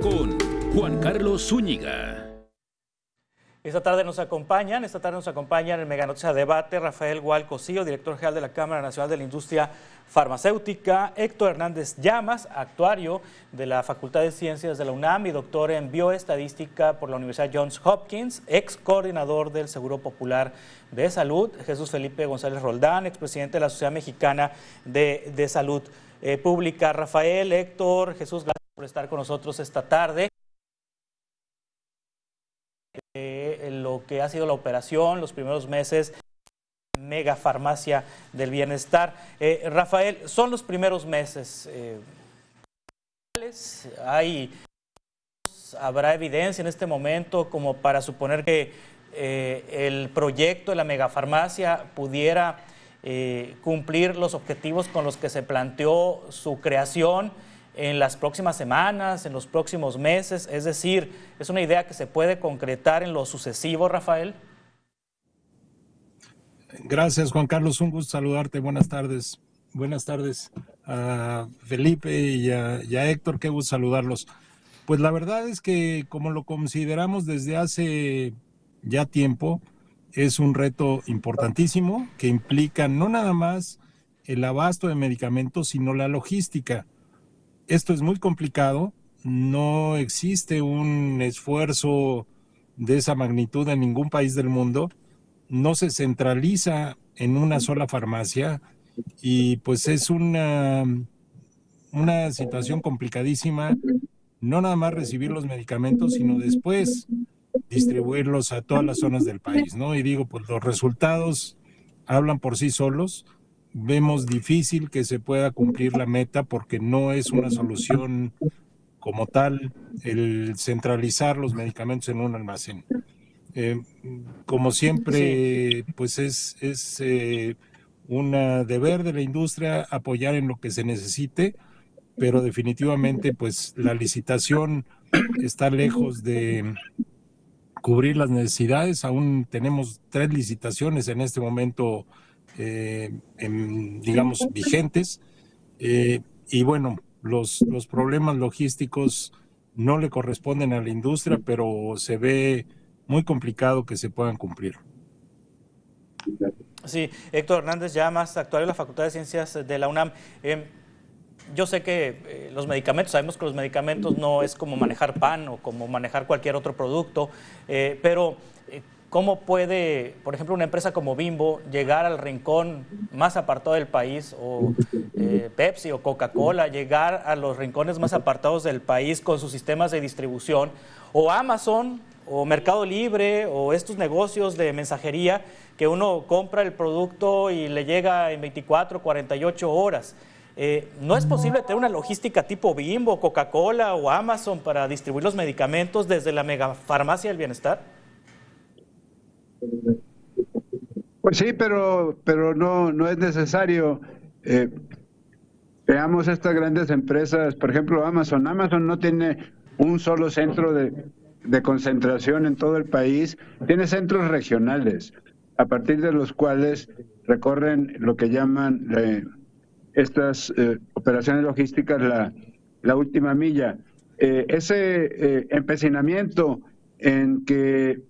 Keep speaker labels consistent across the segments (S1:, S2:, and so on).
S1: Con Juan Carlos Zúñiga.
S2: Esta tarde nos acompaña en el Mega Noticia Debate Rafael Gual Cosío, director general de la Cámara Nacional de la Industria Farmacéutica, Héctor Hernández Llamas, actuario de la Facultad de Ciencias de la UNAM y doctor en Bioestadística por la Universidad Johns Hopkins, ex coordinador del Seguro Popular de Salud, Jesús Felipe González Roldán, expresidente de la Sociedad Mexicana de Salud Pública. Rafael, Héctor, Jesús, gracias por estar con nosotros esta tarde. Lo que ha sido la operación, los primeros meses, Mega Farmacia del Bienestar. Rafael, son los primeros meses. ¿Habrá evidencia en este momento como para suponer que el proyecto de la megafarmacia pudiera cumplir los objetivos con los que se planteó su creación en las próximas semanas, en los próximos meses? Es decir, ¿es una idea que se puede concretar en lo sucesivo, Rafael?
S3: Gracias, Juan Carlos. Un gusto saludarte. Buenas tardes. Buenas tardes a Felipe y a Héctor. Qué gusto saludarlos. Pues la verdad es que, como lo consideramos desde hace ya tiempo, es un reto importantísimo que implica no nada más el abasto de medicamentos, sino la logística. Esto es muy complicado, no existe un esfuerzo de esa magnitud en ningún país del mundo, no se centraliza en una sola farmacia y pues es una situación complicadísima, no nada más recibir los medicamentos, sino después distribuirlos a todas las zonas del país, ¿no? Y digo, pues los resultados hablan por sí solos. Vemos difícil que se pueda cumplir la meta porque no es una solución como tal el centralizar los medicamentos en un almacén. Como siempre, pues es un deber de la industria apoyar en lo que se necesite, pero definitivamente pues la licitación está lejos de cubrir las necesidades. Aún tenemos 3 licitaciones en este momento digamos, vigentes, y bueno, los problemas logísticos no le corresponden a la industria, pero se ve muy complicado que se puedan cumplir.
S2: Sí, Héctor Hernández Llamas, actuario de la Facultad de Ciencias de la UNAM. Yo sé que los medicamentos, sabemos que los medicamentos no es como manejar pan o como manejar cualquier otro producto, pero ¿cómo puede, por ejemplo, una empresa como Bimbo llegar al rincón más apartado del país, o Pepsi o Coca-Cola, llegar a los rincones más apartados del país con sus sistemas de distribución, o Amazon, o Mercado Libre, o estos negocios de mensajería que uno compra el producto y le llega en 24, 48 horas? ¿No es posible tener una logística tipo Bimbo, Coca-Cola o Amazon para distribuir los medicamentos desde la megafarmacia del bienestar?
S4: Pues sí, pero no es necesario. Veamos estas grandes empresas, por ejemplo Amazon. Amazon no tiene un solo centro de concentración en todo el país, tiene centros regionales, a partir de los cuales recorren lo que llaman estas operaciones logísticas la última milla. Ese empecinamiento en que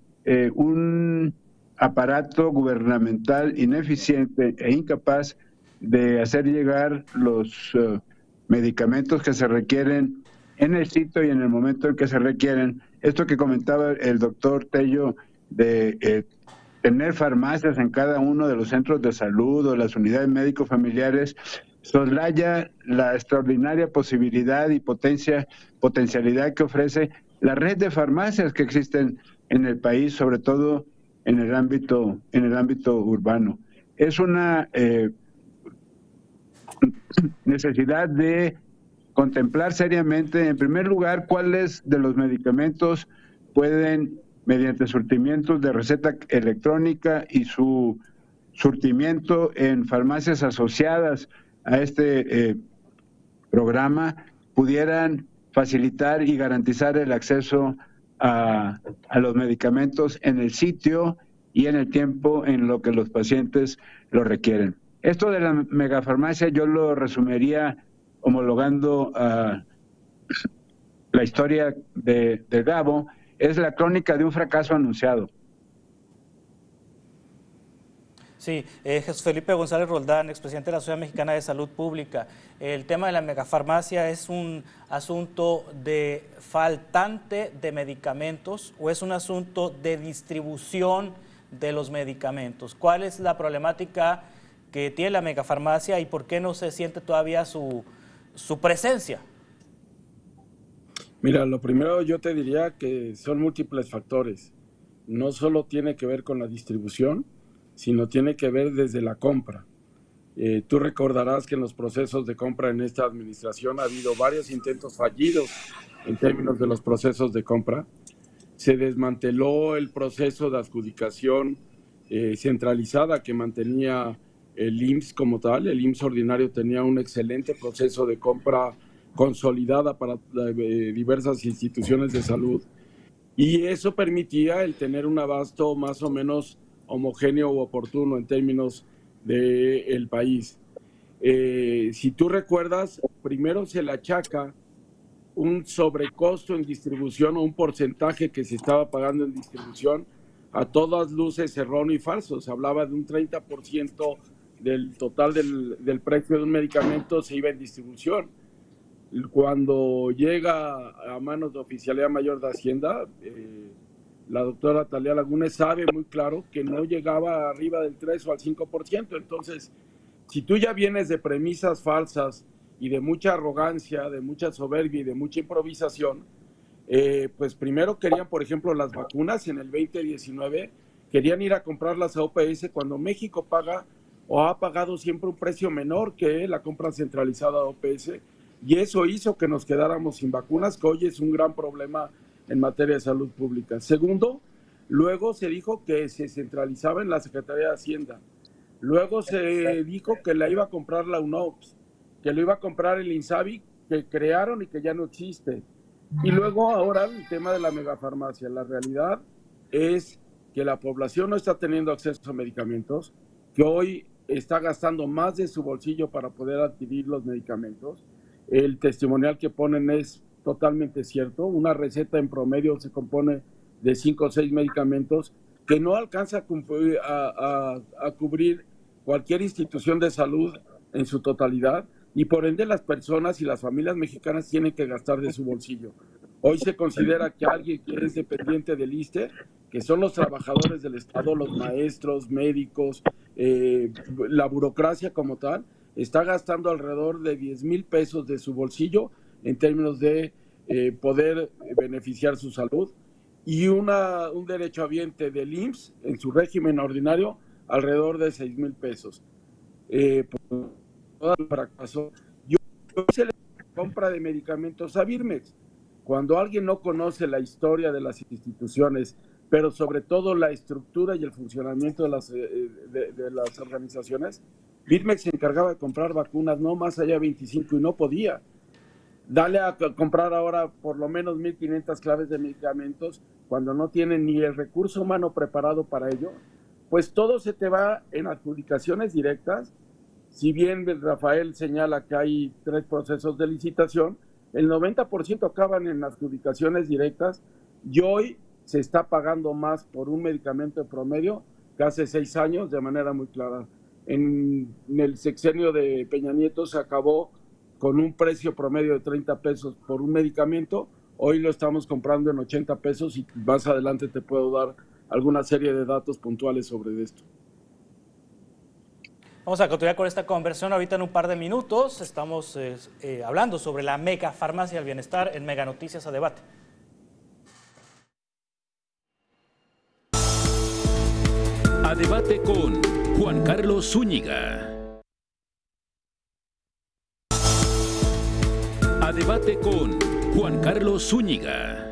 S4: un aparato gubernamental ineficiente e incapaz de hacer llegar los medicamentos que se requieren en el sitio y en el momento en que se requieren. Esto que comentaba el doctor Tello de tener farmacias en cada uno de los centros de salud o las unidades médico-familiares soslaya la extraordinaria posibilidad y potencialidad que ofrece la red de farmacias que existen en el país, sobre todo en el ámbito urbano. Es una necesidad de contemplar seriamente, en primer lugar, cuáles de los medicamentos pueden, mediante surtimientos de receta electrónica y su surtimiento en farmacias asociadas a este programa, pudieran facilitar y garantizar el acceso a los medicamentos en el sitio y en el tiempo en lo que los pacientes lo requieren. Esto de la megafarmacia yo lo resumiría homologando la historia de Gabo es la crónica de un fracaso anunciado.
S2: Sí, Jesús Felipe González Roldán, expresidente de la Sociedad Mexicana de Salud Pública. El tema de la megafarmacia es un asunto de faltante de medicamentos o es un asunto de distribución de los medicamentos. ¿Cuál es la problemática que tiene la megafarmacia y por qué no se siente todavía su presencia?
S5: Mira, lo primero yo te diría que son múltiples factores. No solo tiene que ver con la distribución, sino tiene que ver desde la compra. Tú recordarás que en los procesos de compra en esta administración ha habido varios intentos fallidos en términos de los procesos de compra. Se desmanteló el proceso de adjudicación centralizada que mantenía el IMSS como tal. El IMSS ordinario tenía un excelente proceso de compra consolidada para diversas instituciones de salud y eso permitía el tener un abasto más o menos homogéneo u oportuno en términos del país. Si tú recuerdas, primero se le achaca un sobrecosto en distribución o un porcentaje que se estaba pagando en distribución, a todas luces erróneo y falso. Se hablaba de un 30% del total del precio de un medicamento se iba en distribución. Cuando llega a manos de Oficialía Mayor de Hacienda, la doctora Talía Lagunes sabe muy claro que no llegaba arriba del 3 o al 5%. Entonces, si tú ya vienes de premisas falsas y de mucha arrogancia, de mucha soberbia y de mucha improvisación, pues primero querían, por ejemplo, las vacunas en el 2019, querían ir a comprarlas a OPS cuando México paga o ha pagado siempre un precio menor que la compra centralizada a OPS, y eso hizo que nos quedáramos sin vacunas, que hoy es un gran problema en materia de salud pública. Segundo, luego se dijo que se centralizaba en la Secretaría de Hacienda. Luego se dijo que la iba a comprar la UNOPS, que lo iba a comprar el INSABI, que crearon y que ya no existe. Y luego ahora el tema de la megafarmacia. La realidad es que la población no está teniendo acceso a medicamentos, que hoy está gastando más de su bolsillo para poder adquirir los medicamentos. El testimonial que ponen es totalmente cierto. Una receta en promedio se compone de 5 o 6 medicamentos que no alcanza a cubrir cualquier institución de salud en su totalidad, y por ende las personas y las familias mexicanas tienen que gastar de su bolsillo. Hoy se considera que alguien que es dependiente del ISSSTE, que son los trabajadores del Estado, los maestros, médicos, la burocracia como tal, está gastando alrededor de 10,000 pesos de su bolsillo en términos de poder beneficiar su salud, y un derechohabiente del IMSS en su régimen ordinario alrededor de 6,000 pesos. Por todo el fracaso, yo hice la compra de medicamentos a Birmex. Cuando alguien no conoce la historia de las instituciones, pero sobre todo la estructura y el funcionamiento de las organizaciones, Birmex se encargaba de comprar vacunas no más allá de 25 y no podía. Dale a comprar ahora por lo menos 1,500 claves de medicamentos cuando no tienen ni el recurso humano preparado para ello, pues todo se te va en adjudicaciones directas. Si bien Rafael señala que hay 3 procesos de licitación, el 90% acaban en adjudicaciones directas, y hoy se está pagando más por un medicamento de promedio que hace 6 años de manera muy clara. En el sexenio de Peña Nieto se acabó con un precio promedio de 30 pesos por un medicamento. Hoy lo estamos comprando en 80 pesos y más adelante te puedo dar alguna serie de datos puntuales sobre esto.
S2: Vamos a continuar con esta conversión ahorita en un par de minutos. Estamos hablando sobre la megafarmacia del bienestar en Mega Noticias a Debate.
S1: A Debate con Juan Carlos Zúñiga. A Debate con Juan Carlos Zúñiga.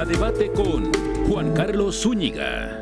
S1: A debate con Juan Carlos Zúñiga.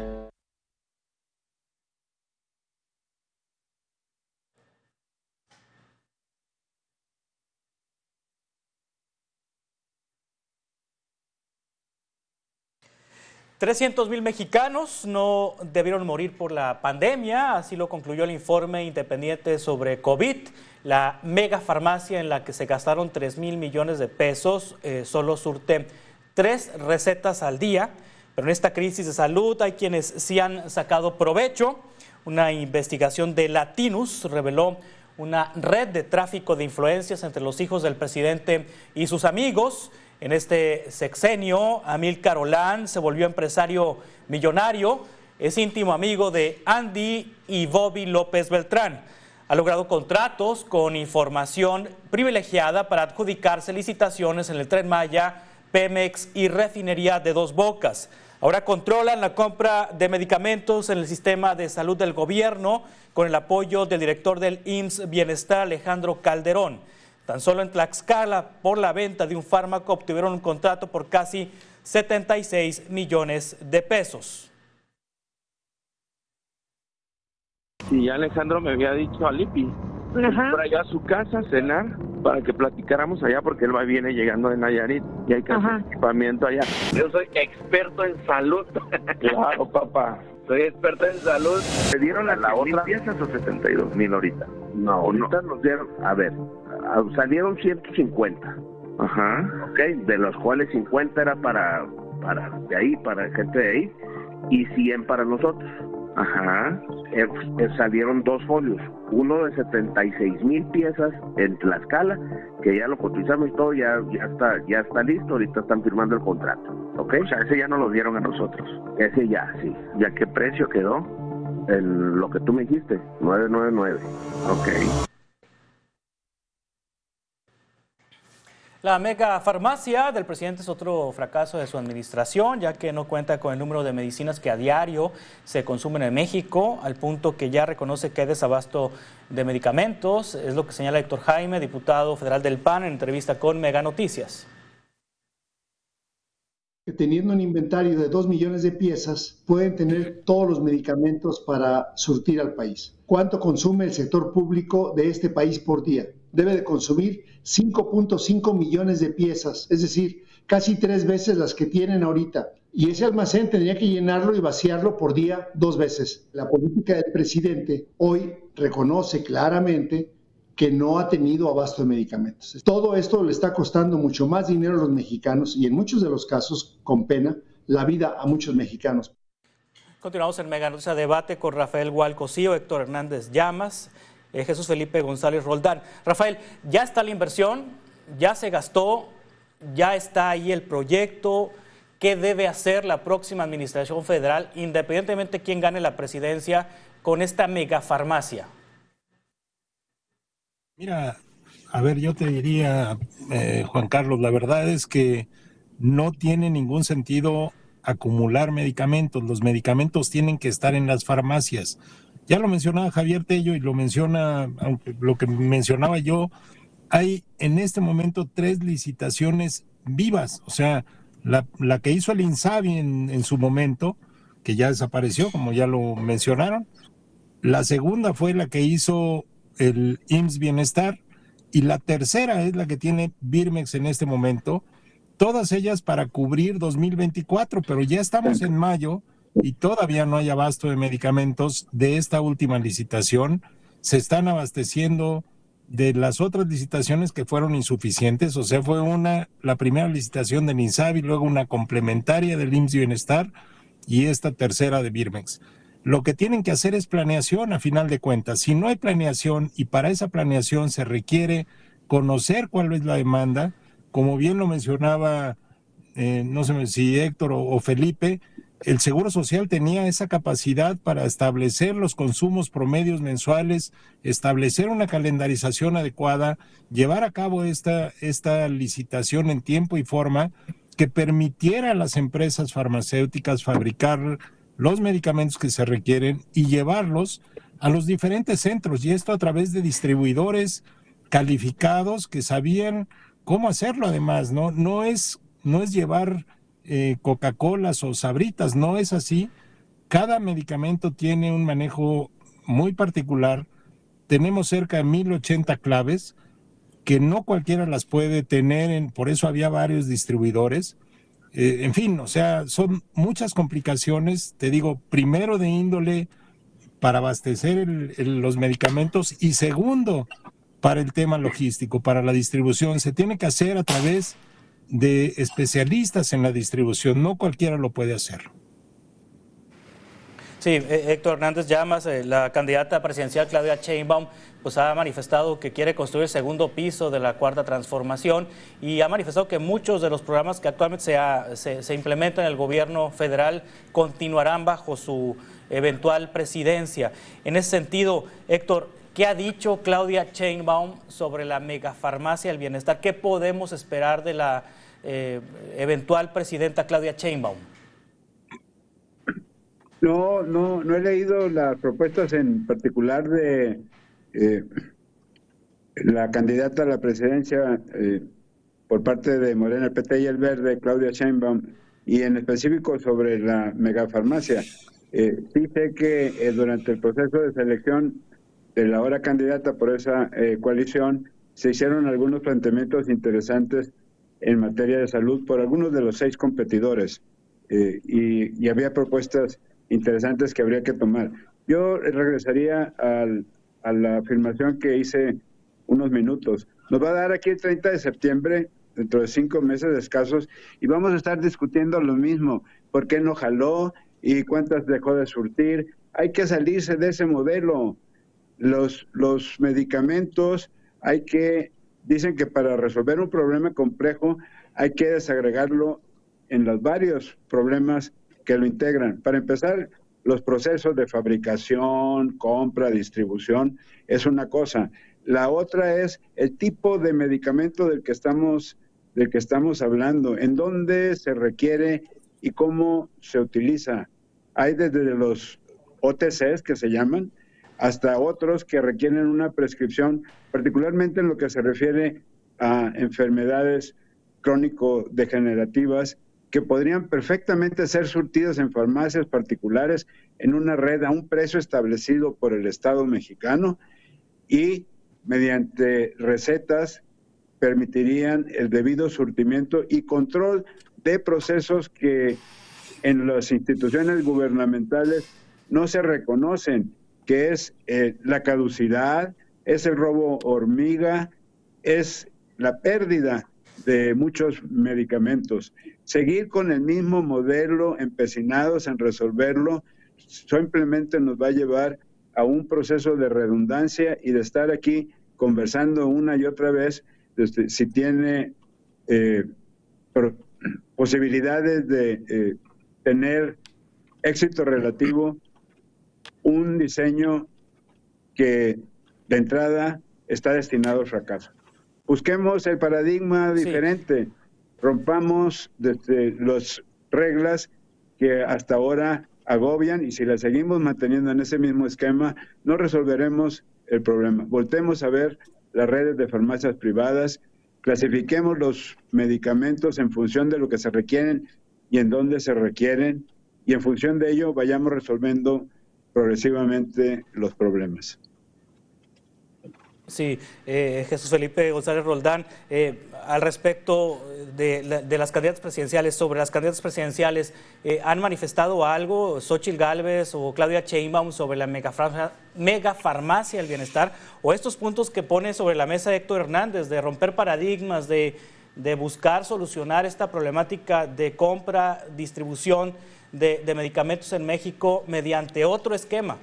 S2: $300,000 mexicanos no debieron morir por la pandemia, así lo concluyó el informe independiente sobre COVID. La mega farmacia en la que se gastaron 3,000 millones de pesos solo surte 3 recetas al día, pero en esta crisis de salud hay quienes sí han sacado provecho. Una investigación de Latinus reveló una red de tráfico de influencias entre los hijos del presidente y sus amigos. En este sexenio, Amílcar Olán se volvió empresario millonario, es íntimo amigo de Andy y Bobby López Beltrán. Ha logrado contratos con información privilegiada para adjudicarse licitaciones en el Tren Maya, Pemex y Refinería de Dos Bocas. Ahora controlan la compra de medicamentos en el sistema de salud del gobierno con el apoyo del director del IMSS Bienestar, Alejandro Calderón. Tan solo en Tlaxcala, por la venta de un fármaco, obtuvieron un contrato por casi 76 millones de pesos.
S6: Sí, Alejandro me había dicho a Lipi para allá a su casa a cenar, para que platicáramos allá, porque él viene llegando de Nayarit y hay que hacer equipamiento allá.
S7: Yo soy experto en salud.
S6: Claro, papá.
S7: Soy experto en salud.
S6: ¿Te dieron
S7: la
S6: otra?
S7: piezas o 72,000 ahorita?
S6: No,
S7: Ahorita nos dieron, a ver, salieron 150.
S6: Ajá.
S7: Ok, de los cuales 50 era para de ahí, para gente de ahí, y 100 para nosotros.
S6: Ajá.
S7: Salieron 2 folios, uno de 76,000 piezas en Tlaxcala, que ya lo cotizamos y todo, ya está listo, ahorita están firmando el contrato. ¿Ok?
S6: O sea, ese ya no lo dieron a nosotros.
S7: Ese ya, sí.
S6: ¿Y a qué precio quedó?
S7: Lo que tú me dijiste, 999.
S6: Ok.
S2: La mega farmacia del presidente es otro fracaso de su administración, ya que no cuenta con el número de medicinas que a diario se consumen en México, al punto que ya reconoce que hay desabasto de medicamentos. Es lo que señala Héctor Jaime, diputado federal del PAN, en entrevista con Mega Noticias.
S8: Que teniendo un inventario de 2 millones de piezas, pueden tener todos los medicamentos para surtir al país. ¿Cuánto consume el sector público de este país por día? Debe de consumir 5.5 millones de piezas, es decir, casi 3 veces las que tienen ahorita. Y ese almacén tendría que llenarlo y vaciarlo por día 2 veces. La política del presidente hoy reconoce claramente que no ha tenido abasto de medicamentos. Todo esto le está costando mucho más dinero a los mexicanos y en muchos de los casos, con pena, la vida a muchos mexicanos.
S2: Continuamos en Mega Noticias Debate con Rafael Gualcocío, Héctor Hernández Llamas, Jesús Felipe González Roldán. Rafael, ya está la inversión, ya se gastó, ya está ahí el proyecto. ¿Qué debe hacer la próxima administración federal, independientemente de quién gane la presidencia, con esta megafarmacia?
S3: Mira, a ver, yo te diría, Juan Carlos, la verdad es que no tiene ningún sentido acumular medicamentos. Los medicamentos tienen que estar en las farmacias. Ya lo mencionaba Javier Tello y lo menciona, aunque lo que mencionaba yo, hay en este momento 3 licitaciones vivas. O sea, la que hizo el INSABI en su momento, que ya desapareció, como ya lo mencionaron. La segunda fue la que hizo el IMSS Bienestar, y la tercera es la que tiene Birmex en este momento, todas ellas para cubrir 2024, pero ya estamos en mayo y todavía no hay abasto de medicamentos de esta última licitación. Se están abasteciendo de las otras licitaciones que fueron insuficientes, o sea, fue la primera licitación del INSABI, luego una complementaria del IMSS Bienestar y esta tercera de Birmex. Lo que tienen que hacer es planeación, a final de cuentas. Si no hay planeación y para esa planeación se requiere conocer cuál es la demanda, como bien lo mencionaba, no sé si Héctor o Felipe, el Seguro Social tenía esa capacidad para establecer los consumos promedios mensuales, establecer una calendarización adecuada, llevar a cabo esta licitación en tiempo y forma que permitiera a las empresas farmacéuticas fabricar los medicamentos que se requieren y llevarlos a los diferentes centros, y esto a través de distribuidores calificados que sabían cómo hacerlo. Además, no es llevar Coca-Colas o Sabritas, no es así. Cada medicamento tiene un manejo muy particular. Tenemos cerca de 1080 claves que no cualquiera las puede tener, por eso había varios distribuidores. En fin, o sea, son muchas complicaciones, te digo, primero de índole para abastecer los medicamentos y segundo, para el tema logístico, para la distribución. Se tiene que hacer a través de especialistas en la distribución, no cualquiera lo puede hacer.
S2: Sí, Héctor Hernández Llamas, la candidata presidencial Claudia Sheinbaum, pues ha manifestado que quiere construir el segundo piso de la Cuarta Transformación y ha manifestado que muchos de los programas que actualmente se implementan en el gobierno federal continuarán bajo su eventual presidencia. En ese sentido, Héctor, ¿qué ha dicho Claudia Sheinbaum sobre la megafarmacia del bienestar? ¿Qué podemos esperar de la eventual presidenta Claudia Sheinbaum?
S4: No he leído las propuestas en particular de la candidata a la presidencia por parte de Morena, el PT y el Verde, Claudia Sheinbaum, y en específico sobre la megafarmacia. Sí sé que durante el proceso de selección de la ahora candidata por esa coalición se hicieron algunos planteamientos interesantes en materia de salud por algunos de los 6 competidores y había propuestas interesantes que habría que tomar. Yo regresaría a la afirmación que hice unos minutos. Nos va a dar aquí el 30 de septiembre, dentro de 5 meses escasos, y vamos a estar discutiendo lo mismo. ¿Por qué no jaló? ¿Y cuántas dejó de surtir? Hay que salirse de ese modelo. Los medicamentos dicen que para resolver un problema complejo hay que desagregarlo en los varios problemas que lo integran. Para empezar, los procesos de fabricación, compra, distribución, es una cosa. La otra es el tipo de medicamento del que estamos hablando, en dónde se requiere y cómo se utiliza. Hay desde los OTCs que se llaman, hasta otros que requieren una prescripción, particularmente en lo que se refiere a enfermedades crónico-degenerativas, que podrían perfectamente ser surtidos en farmacias particulares en una red a un precio establecido por el Estado mexicano y mediante recetas permitirían el debido surtimiento y control de procesos que en las instituciones gubernamentales no se reconocen, que es la caducidad, es el robo hormiga, es la pérdida de muchos medicamentos. Seguir con el mismo modelo, empecinados en resolverlo, simplemente nos va a llevar a un proceso de redundancia y de estar aquí conversando una y otra vez si tiene posibilidades de tener éxito relativo un diseño que de entrada está destinado al fracaso. Busquemos el paradigma diferente, rompamos desde las reglas que hasta ahora agobian y si las seguimos manteniendo en ese mismo esquema, no resolveremos el problema. Voltemos a ver las redes de farmacias privadas, clasifiquemos los medicamentos en función de lo que se requieren y en dónde se requieren y en función de ello vayamos resolviendo progresivamente los problemas.
S2: Sí, Jesús Felipe González Roldán, al respecto de las candidatas presidenciales, sobre las candidatas presidenciales, ¿han manifestado algo Xóchitl Gálvez o Claudia Sheinbaum sobre la megafarmacia del bienestar o estos puntos que pone sobre la mesa Héctor Hernández de romper paradigmas, de buscar solucionar esta problemática de compra, distribución de medicamentos en México mediante otro esquema?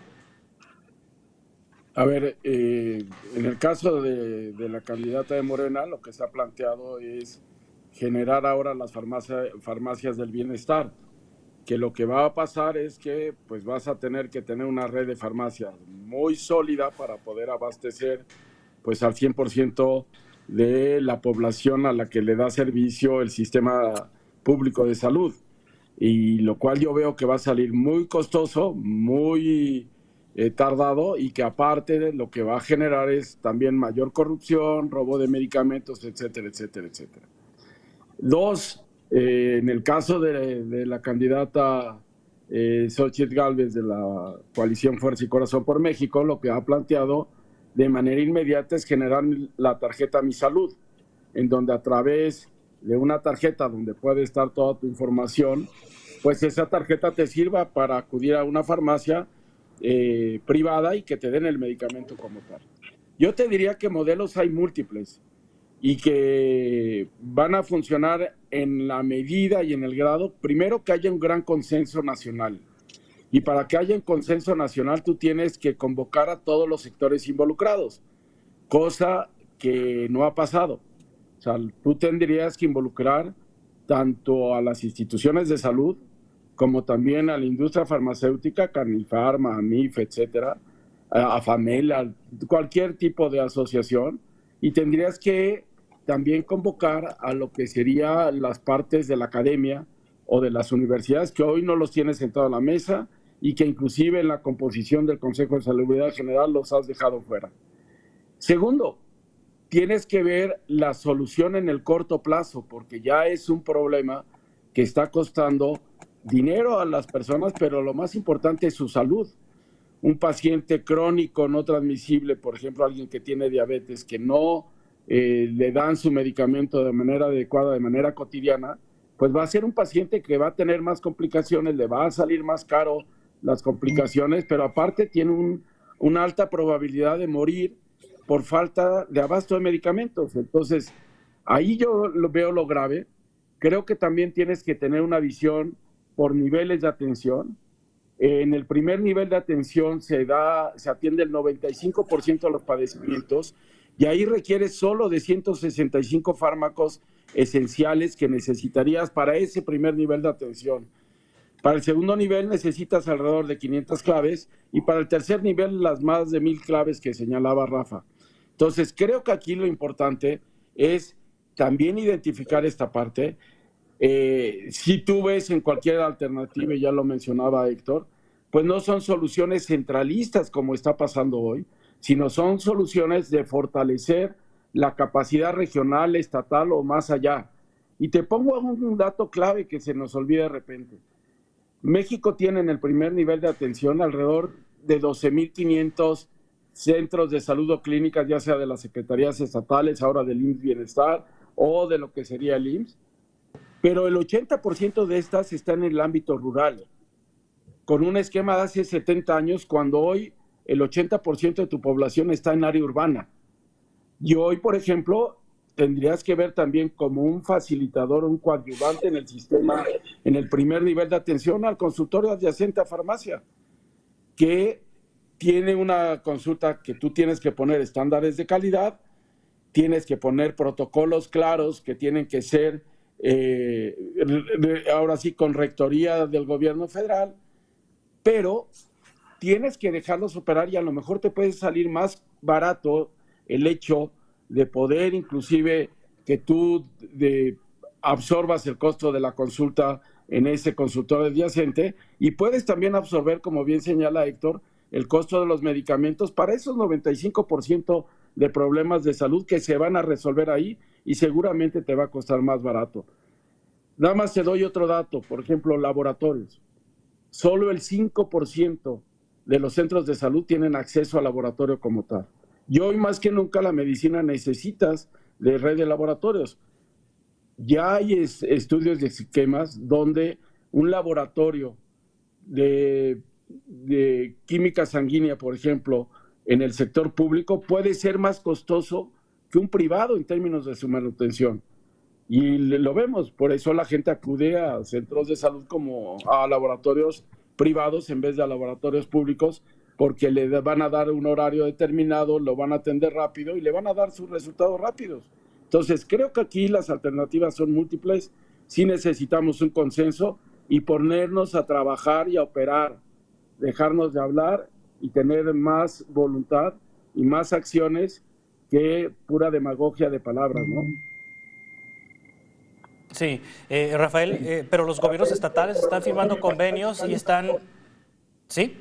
S5: A ver, en el caso de la candidata de Morena, lo que se ha planteado es generar ahora las farmacias del bienestar, que lo que va a pasar es que pues vas a tener que tener una red de farmacias muy sólida para poder abastecer pues al 100% de la población a la que le da servicio el sistema público de salud, y lo cual yo veo que va a salir muy costoso, muy tardado, y que aparte de lo que va a generar es también mayor corrupción, robo de medicamentos, etcétera, etcétera, etcétera. Dos, En el caso de la candidata Xóchitl Gálvez de la coalición Fuerza y Corazón por México, lo que ha planteado de manera inmediata es generar la tarjeta Mi Salud, en donde a través de una tarjeta donde puede estar toda tu información, pues esa tarjeta te sirva para acudir a una farmacia privada y que te den el medicamento como tal. Yo te diría que modelos hay múltiples y que van a funcionar en la medida y en el grado, primero que haya un gran consenso nacional. Y para que haya un consenso nacional tú tienes que convocar a todos los sectores involucrados, cosa que no ha pasado. O sea, tú tendrías que involucrar tanto a las instituciones de salud como también a la industria farmacéutica, Canifarma, AMIF, etcétera, a FAMEL, a cualquier tipo de asociación, y tendrías que también convocar a lo que serían las partes de la academia o de las universidades que hoy no los tienes sentados a la mesa y que inclusive en la composición del Consejo de Salubridad General los has dejado fuera. Segundo, tienes que ver la solución en el corto plazo, porque ya es un problema que está costando dinero a las personas, pero lo más importante es su salud. Un paciente crónico no transmisible, por ejemplo, alguien que tiene diabetes, que no le dan su medicamento de manera adecuada, de manera cotidiana, pues va a ser un paciente que va a tener más complicaciones, le va a salir más caro las complicaciones, pero aparte tiene una alta probabilidad de morir por falta de abasto de medicamentos. Entonces, ahí yo veo lo grave. Creo que también tienes que tener una visión por niveles de atención. En el primer nivel de atención se atiende el 95% de los padecimientos y ahí requieres solo de 165 fármacos esenciales que necesitarías para ese primer nivel de atención. Para el segundo nivel necesitas alrededor de 500 claves y para el tercer nivel las más de 1000 claves que señalaba Rafa. Entonces, creo que aquí lo importante es también identificar esta parte. Si tú ves en cualquier alternativa, y ya lo mencionaba Héctor, pues no son soluciones centralistas como está pasando hoy, sino son soluciones de fortalecer la capacidad regional, estatal o más allá. Y te pongo un dato clave que se nos olvida de repente. México tiene en el primer nivel de atención alrededor de 12.500 centros de salud o clínicas, ya sea de las secretarías estatales, ahora del IMSS Bienestar o de lo que sería el IMSS, pero el 80% de estas está en el ámbito rural, con un esquema de hace 70 años, cuando hoy el 80% de tu población está en área urbana. Y hoy, por ejemplo, tendrías que ver también como un facilitador, un coadyuvante en el sistema, en el primer nivel de atención al consultorio adyacente a farmacia, que tiene una consulta que tú tienes que poner estándares de calidad, tienes que poner protocolos claros que tienen que ser, ahora sí, con rectoría del gobierno federal, pero tienes que dejarlos operar y a lo mejor te puede salir más barato el hecho de poder inclusive que tú absorbas el costo de la consulta en ese consultorio adyacente y puedes también absorber, como bien señala Héctor, el costo de los medicamentos para esos 95% de problemas de salud que se van a resolver ahí y seguramente te va a costar más barato. Nada más te doy otro dato, por ejemplo, laboratorios. Solo el 5% de los centros de salud tienen acceso al laboratorio como tal. Y hoy más que nunca la medicina necesitas de red de laboratorios. Ya hay estudios de esquemas donde un laboratorio de química sanguínea, por ejemplo, en el sector público puede ser más costoso que un privado en términos de su manutención. Y lo vemos, por eso la gente acude a centros de salud como a laboratorios privados en vez de a laboratorios públicos, porque le van a dar un horario determinado, lo van a atender rápido y le van a dar sus resultados rápidos. Entonces, creo que aquí las alternativas son múltiples, sí necesitamos un consenso y ponernos a trabajar y a operar, dejarnos de hablar y tener más voluntad y más acciones que pura demagogia de palabras, ¿no?
S2: Sí, Rafael, pero los gobiernos estatales están firmando convenios y están... ¿Sí?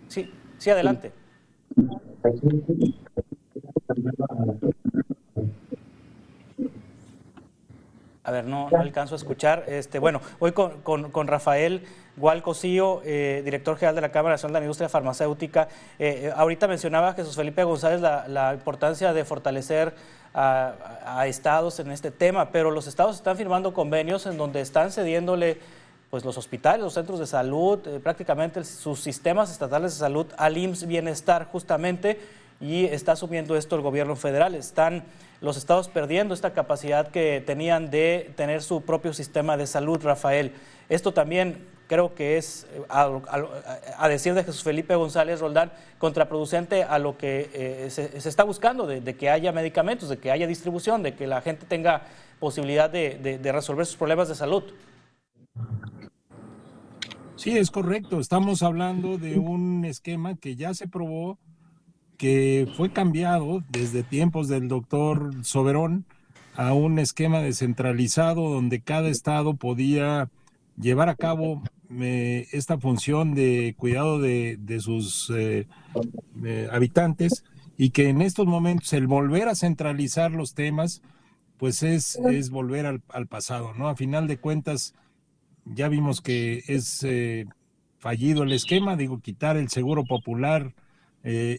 S2: Sí, sí, adelante. A ver, no alcanzo a escuchar. Bueno, hoy con Rafael Gual-Cosío, director general de la Cámara Nacional de la Industria Farmacéutica. Ahorita mencionaba Jesús Felipe González la importancia de fortalecer a estados en este tema, pero los estados están firmando convenios en donde están cediéndole pues los hospitales, los centros de salud, prácticamente sus sistemas estatales de salud al IMSS Bienestar justamente, y está asumiendo esto el gobierno federal. Están los estados perdiendo esta capacidad que tenían de tener su propio sistema de salud, Rafael. Esto también creo que es, a decir de Jesús Felipe González Roldán, contraproducente a lo que se está buscando, de que haya medicamentos, de que haya distribución, de que la gente tenga posibilidad de resolver sus problemas de salud.
S3: Sí, es correcto. Estamos hablando de un esquema que ya se probó, que fue cambiado desde tiempos del doctor Soberón a un esquema descentralizado donde cada estado podía llevar a cabo esta función de cuidado de sus habitantes, y que en estos momentos el volver a centralizar los temas pues es volver al pasado, ¿no? A final de cuentas ya vimos que es fallido el esquema, digo, quitar el seguro popular,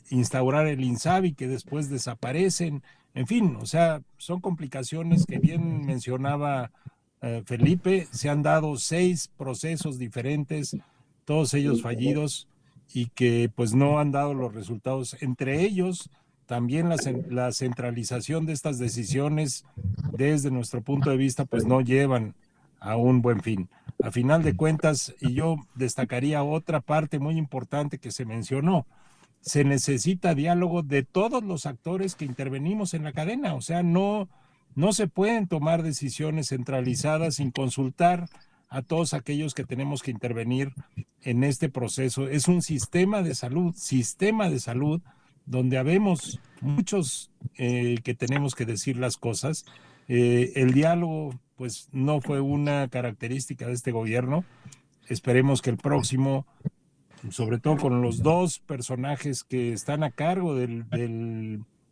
S3: instaurar el INSABI, que después desaparecen, en fin, o sea, son complicaciones que bien mencionaba Felipe. Se han dado 6 procesos diferentes, todos ellos fallidos, y que pues no han dado los resultados, entre ellos también la centralización de estas decisiones desde nuestro punto de vista pues no llevan a un buen fin. A final de cuentas, y yo destacaría otra parte muy importante que se mencionó, se necesita diálogo de todos los actores que intervenimos en la cadena. O sea, no se pueden tomar decisiones centralizadas sin consultar a todos aquellos que tenemos que intervenir en este proceso. Es un sistema de salud, donde habemos muchos que tenemos que decir las cosas. El diálogo pues no fue una característica de este gobierno. Esperemos que el próximo, sobre todo con los 2 personajes que están a cargo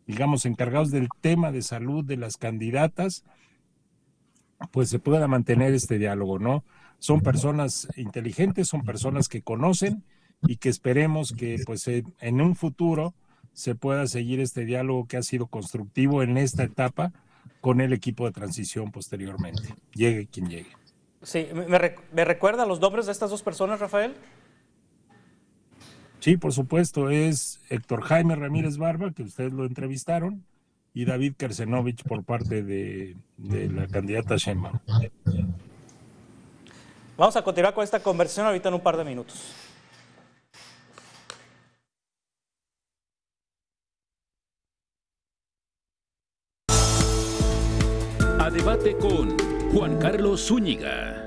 S3: digamos, encargados del tema de salud de las candidatas, pues se pueda mantener este diálogo, ¿no? Son personas inteligentes, son personas que conocen, y que esperemos que pues en un futuro se pueda seguir este diálogo que ha sido constructivo en esta etapa con el equipo de transición posteriormente, llegue quien llegue.
S2: Sí, ¿me recuerda los nombres de estas 2 personas, Rafael?
S3: Sí, por supuesto, es Héctor Jaime Ramírez Barba, que ustedes lo entrevistaron, y David Kersenovich por parte de la candidata Sheinbaum.
S2: Vamos a continuar con esta conversación ahorita en un par de minutos.
S1: A debate con Juan Carlos Zúñiga.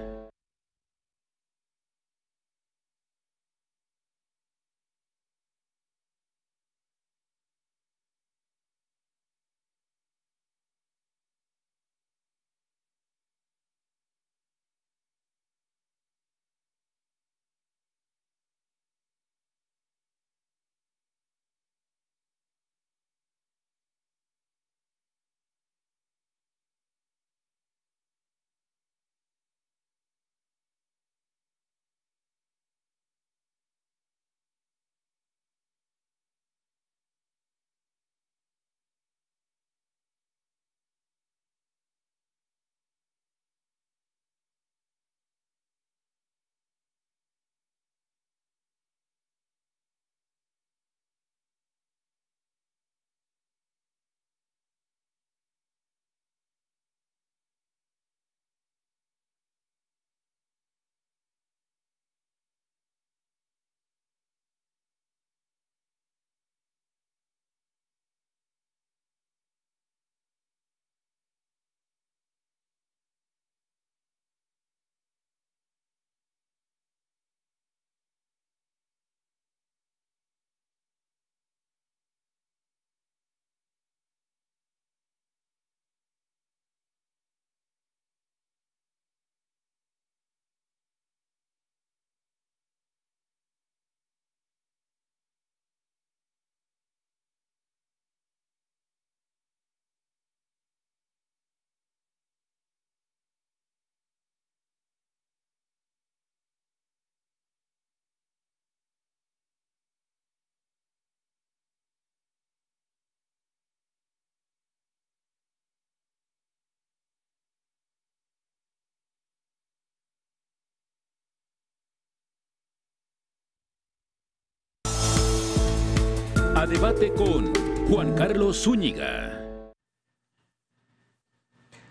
S1: A debate con Juan Carlos Zúñiga.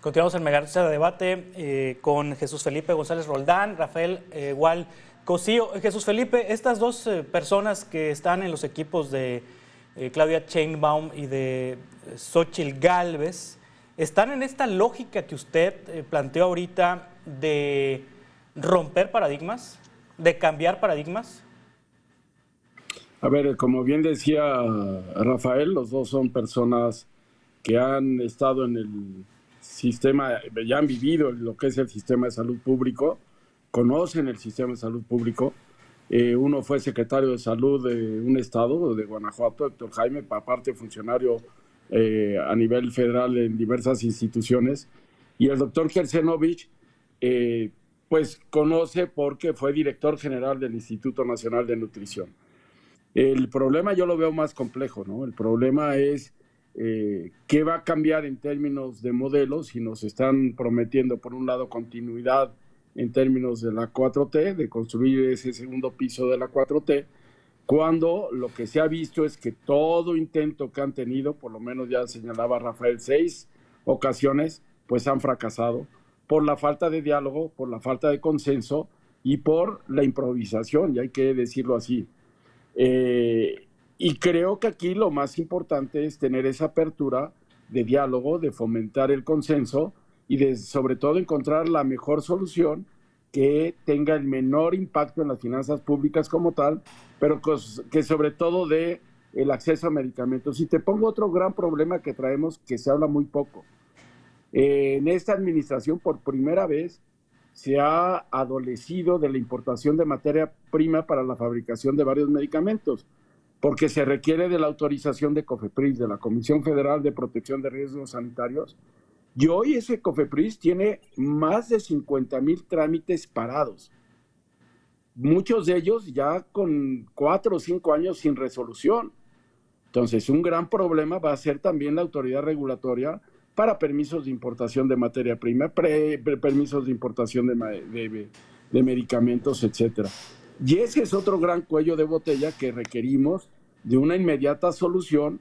S2: Continuamos en Mesa de Debate con Jesús Felipe González Roldán, Rafael Gual Cosío. Jesús Felipe, estas dos personas que están en los equipos de Claudia Sheinbaum y de Xóchitl Gálvez, ¿están en esta lógica que usted planteó ahorita de romper paradigmas, de cambiar paradigmas?
S5: A ver, como bien decía Rafael, los dos son personas que han estado en el sistema, ya han vivido lo que es el sistema de salud público, conocen el sistema de salud público. Uno fue secretario de salud de un estado, de Guanajuato, Héctor Jaime, aparte funcionario a nivel federal en diversas instituciones. Y el doctor Gersenovich, pues conoce porque fue director general del Instituto Nacional de Nutrición. El problema yo lo veo más complejo, ¿no? El problema es qué va a cambiar en términos de modelos si nos están prometiendo, por un lado, continuidad en términos de la 4T, de construir ese segundo piso de la 4T, cuando lo que se ha visto es que todo intento que han tenido, por lo menos ya señalaba Rafael, 6 ocasiones, pues han fracasado por la falta de diálogo, por la falta de consenso y por la improvisación, y hay que decirlo así. Y creo que aquí lo más importante es tener esa apertura de diálogo, de fomentar el consenso y de sobre todo encontrar la mejor solución que tenga el menor impacto en las finanzas públicas como tal, pero que sobre todo dé el acceso a medicamentos. Y te pongo otro gran problema que traemos, que se habla muy poco. En esta administración, por primera vez, se ha adolecido de la importación de materia prima para la fabricación de varios medicamentos, porque se requiere de la autorización de COFEPRIS, de la Comisión Federal de Protección de Riesgos Sanitarios, y hoy ese COFEPRIS tiene más de 50,000 trámites parados, muchos de ellos ya con 4 o 5 años sin resolución. Entonces, un gran problema va a ser también la autoridad regulatoria para permisos de importación de materia prima, permisos de importación de medicamentos, etcétera. Y ese es otro gran cuello de botella que requerimos de una inmediata solución,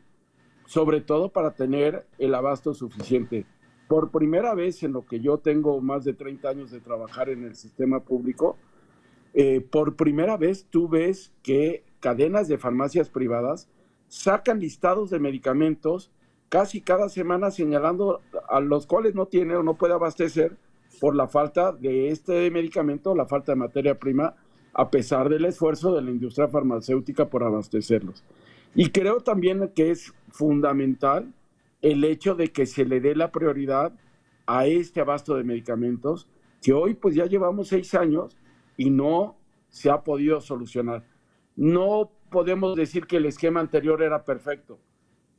S5: sobre todo para tener el abasto suficiente. Por primera vez en lo que yo tengo más de 30 años de trabajar en el sistema público, por primera vez tú ves que cadenas de farmacias privadas sacan listados de medicamentos casi cada semana señalando a los cuales no tiene o no puede abastecer por la falta de este medicamento, la falta de materia prima, a pesar del esfuerzo de la industria farmacéutica por abastecerlos. Y creo también que es fundamental el hecho de que se le dé la prioridad a este abasto de medicamentos, que hoy pues ya llevamos 6 años y no se ha podido solucionar. No podemos decir que el esquema anterior era perfecto,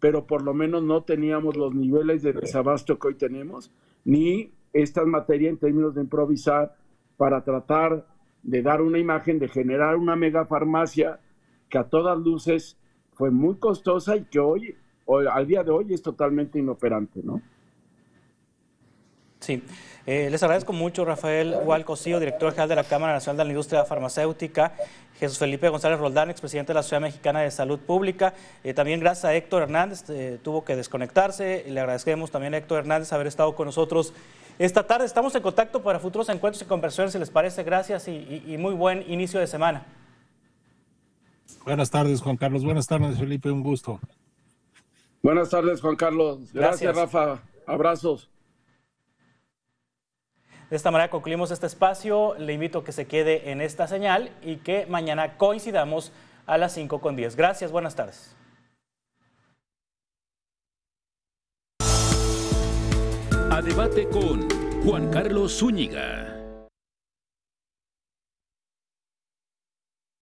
S5: pero por lo menos no teníamos los niveles de desabasto que hoy tenemos, ni esta materia en términos de improvisar para tratar de dar una imagen, de generar una megafarmacia que a todas luces fue muy costosa y que hoy, al día de hoy, es totalmente inoperante, ¿no?
S2: Sí. Les agradezco mucho, Rafael Gual Cosío, director general de la Cámara Nacional de la Industria Farmacéutica, Jesús Felipe González Roldán, expresidente de la Sociedad Mexicana de Salud Pública. También gracias a Héctor Hernández, tuvo que desconectarse. Le agradecemos también a Héctor Hernández haber estado con nosotros esta tarde. Estamos en contacto para futuros encuentros y conversaciones, si les parece. Gracias y muy buen inicio de semana.
S3: Buenas tardes, Juan Carlos. Buenas tardes, Felipe. Un gusto.
S5: Buenas tardes, Juan Carlos. Gracias, Rafa. Abrazos.
S2: De esta manera concluimos este espacio. Le invito a que se quede en esta señal y que mañana coincidamos a las 5:10. Gracias, buenas tardes.
S1: A debate con Juan Carlos Zúñiga.